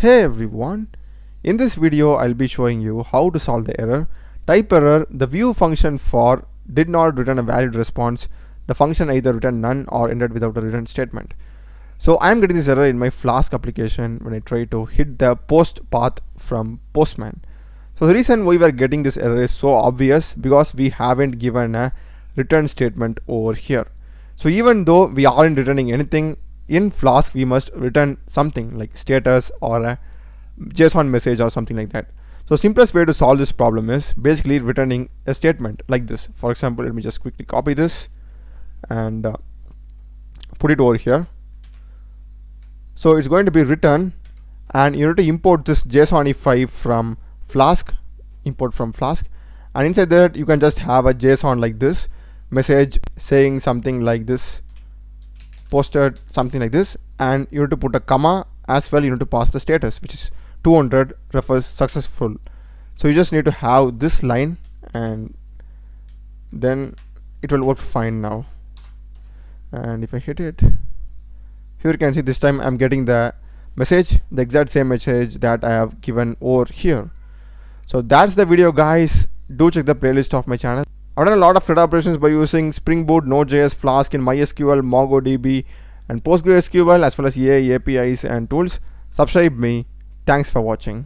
Hey everyone, in this video I'll be showing you how to solve the error. Type error, the view function for did not return a valid response. The function either returned none or ended without a return statement. So I'm getting this error in my Flask application when I try to hit the post path from Postman. So the reason why we are getting this error is so obvious because we haven't given a return statement over here. So even though we aren't returning anything, in Flask we must return something like status or a JSON message or something like that. So simplest way to solve this problem is basically returning a statement like this. For example, let me just quickly copy this and put it over here. So it's going to be return, and you need to import this JSONify from Flask, import from Flask, and inside that you can just have a JSON like this, message saying something like this, posted something like this, and you need to put a comma as well. You need to pass the status, which is 200 refers successful. So you just need to have this line and then it will work fine now. And if I hit it, here you can see this time I'm getting the message, the exact same message that I have given over here. So that's the video, guys. Do check the playlist of my channel. I've done a lot of CRUD operations by using Spring Boot, Node.js, Flask in MySQL, MongoDB, and PostgreSQL, as well as AI, APIs, and tools. Subscribe me. Thanks for watching.